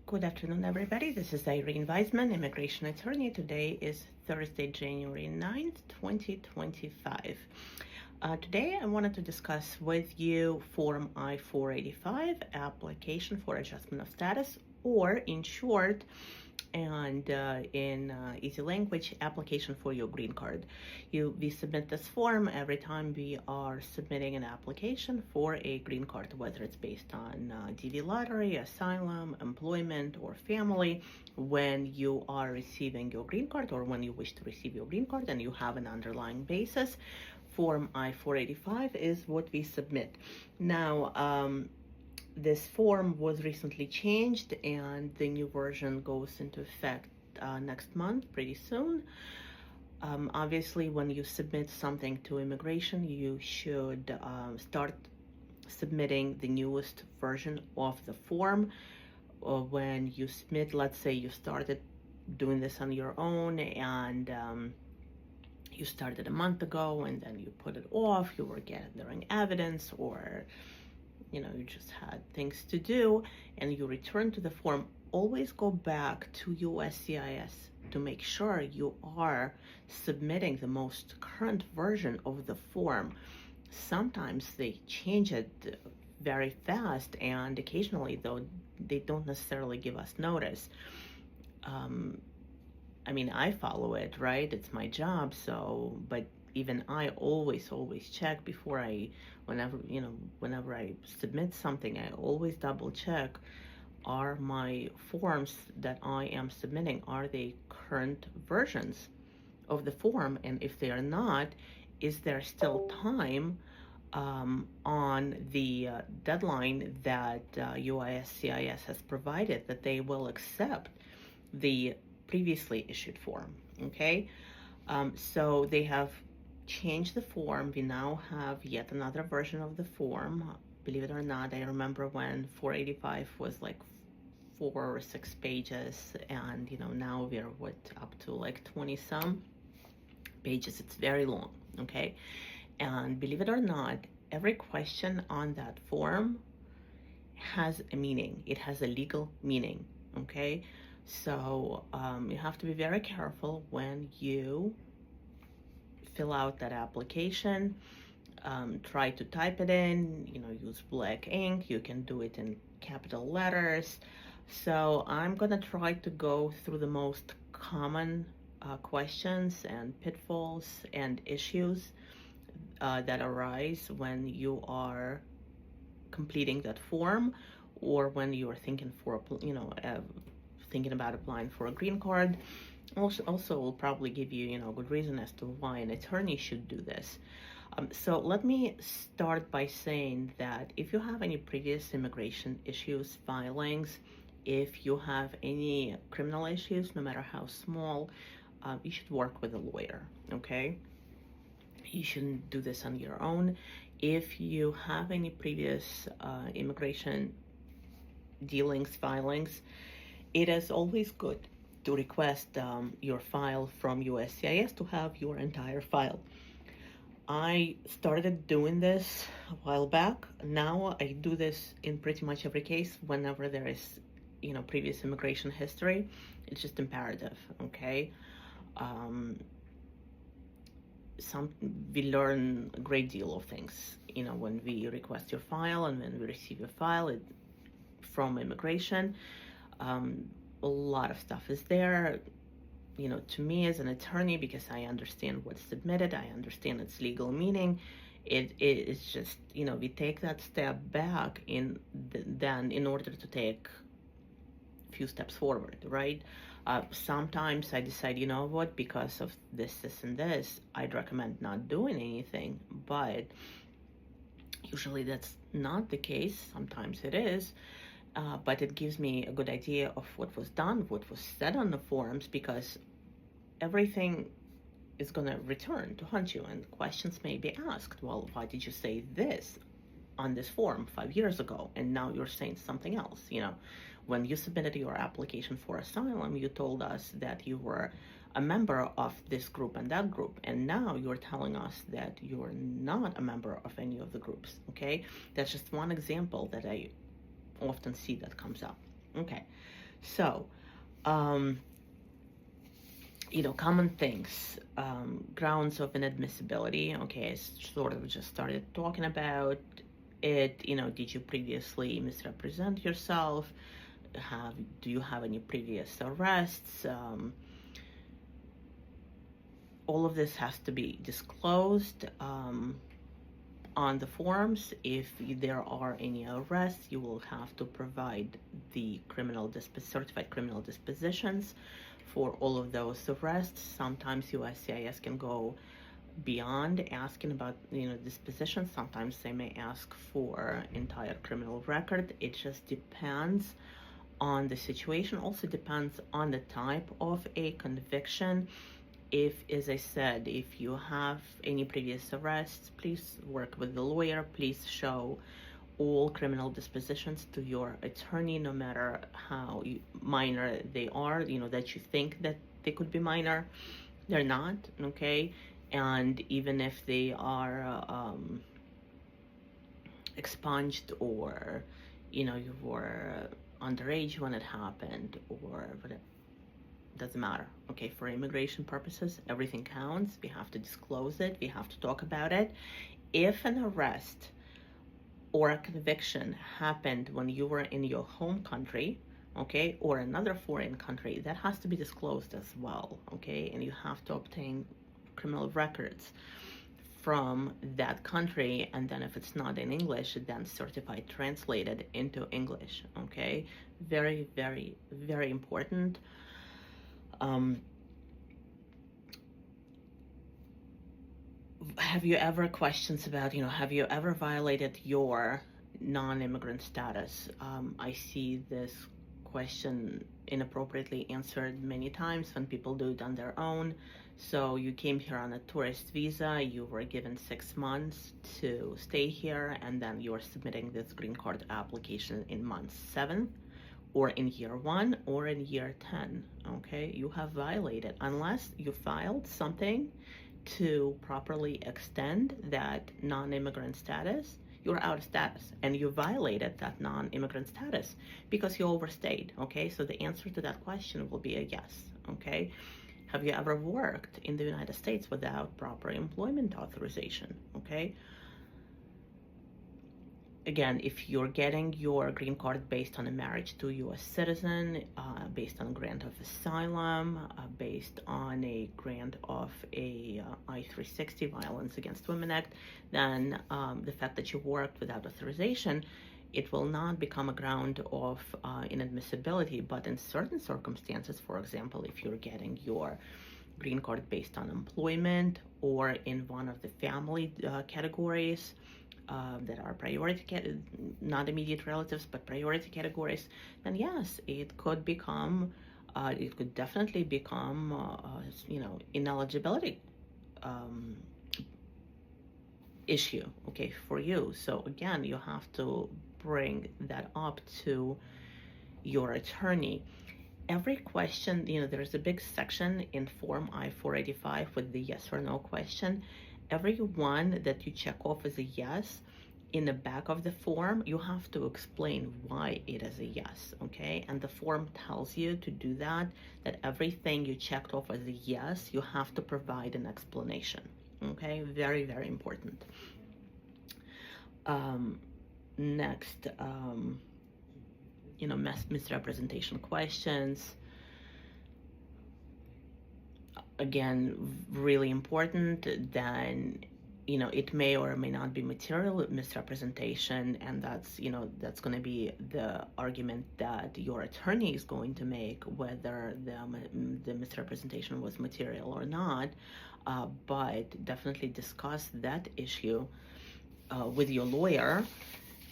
Good afternoon, everybody. This is Irene Weisman, immigration attorney. Today is Thursday, January 9th, 2025. Today, I wanted to discuss with you Form I-485, application for adjustment of status, or in short, and in easy language, application for your green card. We submit this form every time we are submitting an application for a green card, whether it's based on DV lottery, asylum, employment, or family. When you are receiving your green card, or when you wish to receive your green card and you have an underlying basis, Form I-485 is what we submit. Now, this form was recently changed and the new version goes into effect next month, pretty soon. Obviously, when you submit something to immigration, you should start submitting the newest version of the form. When you submit, let's say you started doing this on your own and you started a month ago and then you put it off, you were gathering evidence, or you just had things to do and you return to the form, always go back to USCIS to make sure you are submitting the most current version of the form. Sometimes they change it very fast, and occasionally, though, they don't necessarily give us notice. I follow it, right? It's my job, but even I always check before whenever I submit something, I always double check, are my forms that I am submitting, are they current versions of the form? And if they are not, is there still time on the deadline that USCIS has provided, that they will accept the previously issued form? Okay, so they have changed the form. We now have yet another version of the form. Believe it or not, I remember when 485 was like 4 or 6 pages, and now we're up to like 20 some pages. It's very long. Okay, and believe it or not, every question on that form has a meaning. It has a legal meaning. Okay, so you have to be very careful when you fill out that application. Try to type it in, use black ink. You can do it in capital letters. So I'm gonna try to go through the most common questions and pitfalls and issues that arise when you are completing that form, or when you are thinking thinking about applying for a green card. Also will probably give you a good reason as to why an attorney should do this. So let me start by saying that if you have any previous immigration issues, filings, if you have any criminal issues, no matter how small, you should work with a lawyer. Okay, you shouldn't do this on your own. If you have any previous immigration dealings, filings, it is always good to request your file from USCIS, to have your entire file. I started doing this a while back. Now I do this in pretty much every case whenever there is previous immigration history. It's just imperative. Okay, we learn a great deal of things when we request your file and when we receive your file from immigration. A lot of stuff is there, to me as an attorney, because I understand what's submitted, I understand its legal meaning. It is just, we take that step back then in order to take a few steps forward, right? Sometimes I decide, what, because of this, and this, I'd recommend not doing anything, but usually that's not the case. Sometimes it is. But it gives me a good idea of what was done, what was said on the forums, because everything is going to return to haunt you, and questions may be asked. Well, why did you say this on this form 5 years ago, and now you're saying something else? When you submitted your application for asylum, you told us that you were a member of this group and that group, and now you're telling us that you're not a member of any of the groups. Okay, that's just one example that I often see that comes up. Okay, So, um, common things, grounds of inadmissibility. Okay, I sort of just started talking about it. Did you previously misrepresent yourself? Do you have any previous arrests? All of this has to be disclosed on the forms. If there are any arrests, you will have to provide the certified criminal dispositions for all of those arrests. Sometimes USCIS can go beyond asking about disposition. Sometimes they may ask for entire criminal record. It just depends on the situation. Also depends on the type of a conviction. If, as I said, if you have any previous arrests, please work with the lawyer. Please show all criminal dispositions to your attorney, no matter how minor they are, that you think that they could be minor. They're not, okay? And even if they are expunged, or you were underage when it happened, or whatever, doesn't matter. Okay, for immigration purposes, everything counts. We have to disclose it. We have to talk about it. If an arrest or a conviction happened when you were in your home country, okay, or another foreign country, that has to be disclosed as well, okay? And you have to obtain criminal records from that country, and then if it's not in English, then certified translated into English, okay? Very, very, very important. Have you ever questions about, have you ever violated your non-immigrant status? I see this question inappropriately answered many times when people do it on their own. So you came here on a tourist visa, you were given 6 months to stay here, and then you are submitting this green card application in month 7, or in year 1, or in year 10, okay? You have violated, unless you filed something to properly extend that non-immigrant status, you're out of status, and you violated that non-immigrant status because you overstayed, okay? So the answer to that question will be a yes, okay? Have you ever worked in the United States without proper employment authorization, okay? Again, if you're getting your green card based on a marriage to a U.S. citizen, based on a grant of asylum, based on a grant of a I-360 Violence Against Women Act, then the fact that you worked without authorization, it will not become a ground of inadmissibility. But in certain circumstances, for example, if you're getting your green card based on employment, or in one of the family categories, that are priority, not immediate relatives, but priority categories, then yes, it could definitely become, ineligibility issue, okay, for you. So again, you have to bring that up to your attorney. Every question, there's a big section in Form I-485 with the yes or no question. Every one that you check off as a yes, in the back of the form, you have to explain why it is a yes, okay? And the form tells you to do that everything you checked off as a yes, you have to provide an explanation, okay? Very, very important. Next, misrepresentation questions. Again, really important. Then it may or may not be material misrepresentation, and that's going to be the argument that your attorney is going to make, whether the misrepresentation was material or not. But definitely discuss that issue with your lawyer.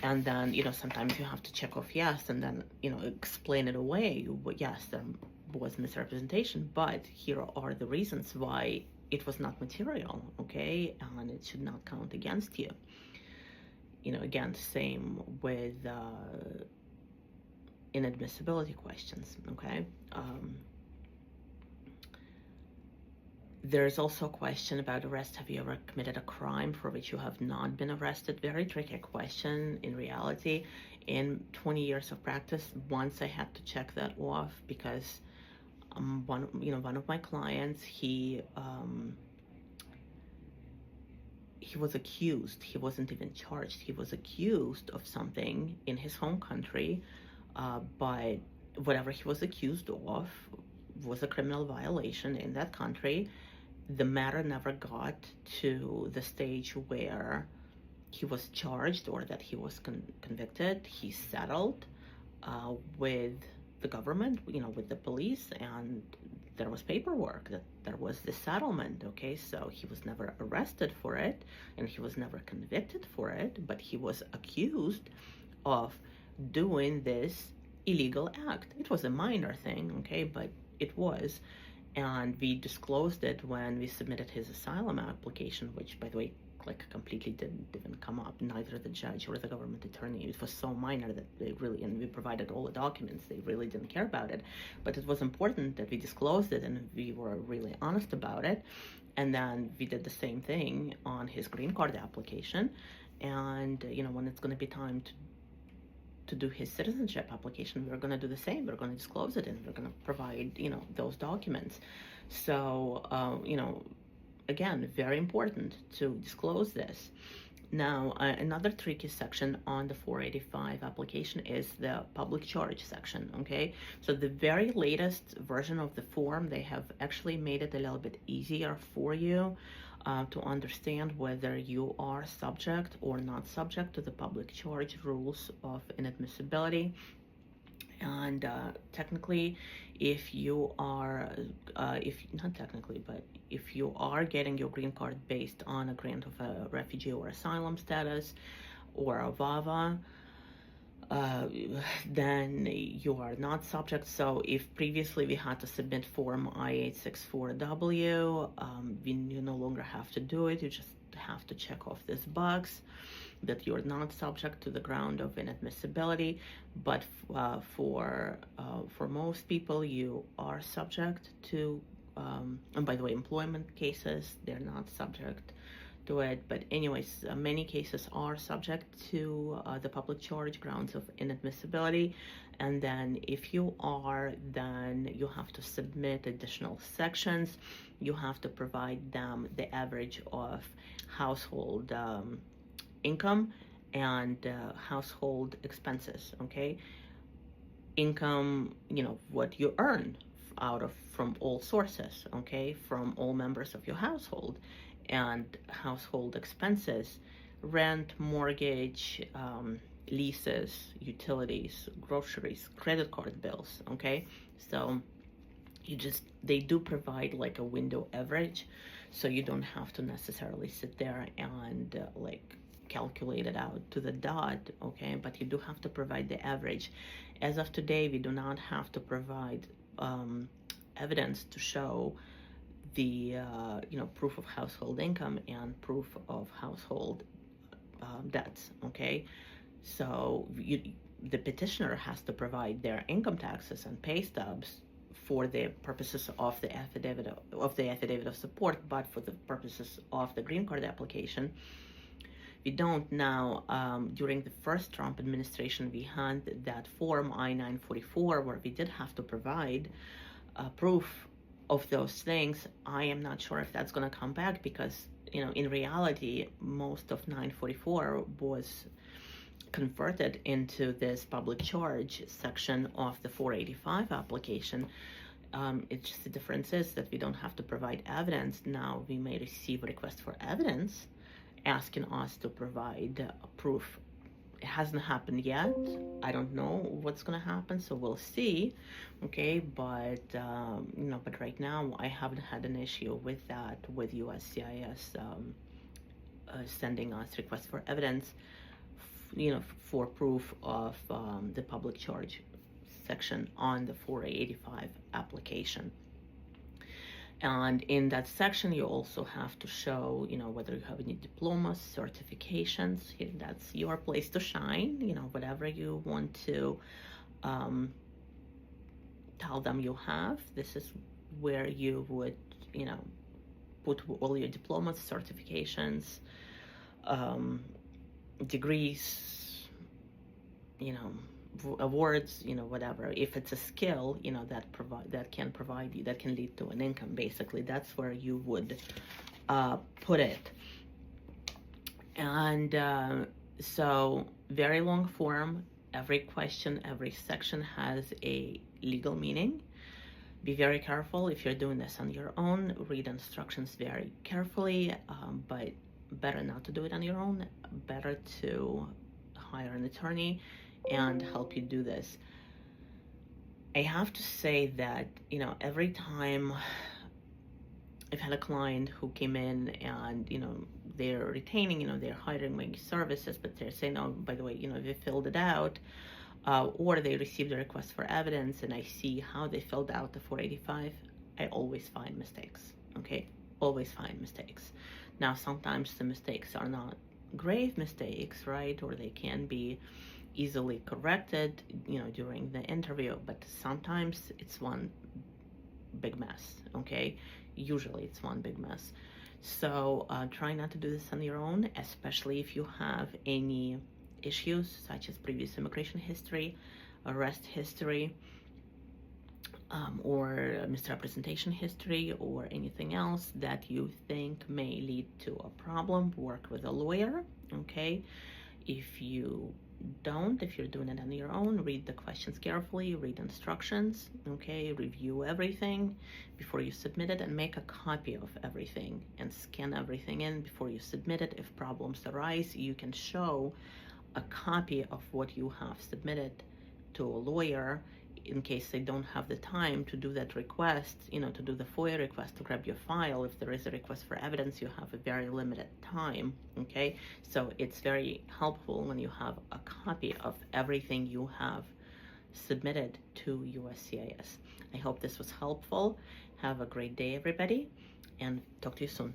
And then sometimes you have to check off yes, and then explain it away. Yes, there was misrepresentation, but here are the reasons why it was not material, okay, and it should not count against you. Again, same with inadmissibility questions, okay. There's also a question about arrest. Have you ever committed a crime for which you have not been arrested? Very tricky question in reality. In 20 years of practice, once I had to check that off because one of my clients, he was accused. He wasn't even charged. He was accused of something in his home country, but whatever he was accused of was a criminal violation in that country. The matter never got to the stage where he was charged or that he was convicted. He settled with the government, with the police, and there was paperwork that there was this settlement. Okay, so he was never arrested for it and he was never convicted for it, but he was accused of doing this illegal act. It was a minor thing, okay, but it was. And we disclosed it when we submitted his asylum application, which, by the way, completely didn't even come up. Neither the judge or the government attorney. It was so minor that and we provided all the documents. They really didn't care about it. But it was important that we disclosed it and we were really honest about it. And then we did the same thing on his green card application. And when it's going to be time to do his citizenship application, we're going to do the same. We're going to disclose it and we're going to provide those documents. So again, very important to disclose this. Now, another tricky section on the 485 application is the public charge section, okay? So the very latest version of the form, they have actually made it a little bit easier for you to understand whether you are subject or not subject to the public charge rules of inadmissibility. And technically, if you are, not technically, but if you are getting your green card based on a grant of a refugee or asylum status or a VAWA, then you are not subject. So if previously we had to submit form I-864W, you no longer have to do it. You just have to check off this box that you're not subject to the ground of inadmissibility. But for most people, you are subject to, and by the way, employment cases, they're not subject to it. But anyways, many cases are subject to the public charge grounds of inadmissibility. And then if you are, then you have to submit additional sections. You have to provide them the average of household income and household expenses, okay? Income, what you earn from all sources, okay? From all members of your household. And household expenses, rent, mortgage, leases, utilities, groceries, credit card bills, okay? So they do provide like a window average, so you don't have to necessarily sit there and calculate it out to the dot, okay? But you do have to provide the average. As of today, we do not have to provide evidence to show the proof of household income and proof of household debts, okay? So the petitioner has to provide their income taxes and pay stubs for the purposes of the affidavit of support, but for the purposes of the green card application, we don't. Now, during the first Trump administration, we had that form I-944 where we did have to provide proof of those things. I am not sure if that's going to come back because, in reality, most of 944 was converted into this public charge section of the 485 application. It's just the difference is that we don't have to provide evidence. Now we may receive a request for evidence asking us to provide proof. It hasn't happened yet. I don't know what's going to happen, so we'll see, okay? But but right now I haven't had an issue with that, with USCIS sending us requests for evidence, for proof of the public charge section on the 485 application. And in that section, you also have to show, whether you have any diplomas, certifications. That's your place to shine, whatever you want to tell them you have. This is where you would, put all your diplomas, certifications, degrees, awards, whatever. If it's a skill, that can lead to an income. Basically, that's where you would put it. And so, very long form. Every question, every section has a legal meaning. Be very careful if you're doing this on your own. Read instructions very carefully, but better not to do it on your own. Better to hire an attorney and help you do this. I have to say that, every time I've had a client who came in and, they're retaining, they're hiring my services, but they're saying, oh, by the way, they filled it out, or they received a request for evidence and I see how they filled out the 485, I always find mistakes, okay? Always find mistakes. Now, sometimes the mistakes are not grave mistakes, right? Or they can be easily corrected, during the interview, but sometimes it's one big mess, okay? Usually it's one big mess. So try not to do this on your own, especially if you have any issues such as previous immigration history, arrest history, or misrepresentation history, or anything else that you think may lead to a problem. Work with a lawyer, okay? If you're doing it on your own, read the questions carefully, read instructions, okay? Review everything before you submit it, and make a copy of everything and scan everything in before you submit it. If problems arise, you can show a copy of what you have submitted to a lawyer in case they don't have the time to do that request, to do the FOIA request, to grab your file. If there is a request for evidence, you have a very limited time, okay? So it's very helpful when you have a copy of everything you have submitted to USCIS. I hope this was helpful. Have a great day, everybody, and talk to you soon.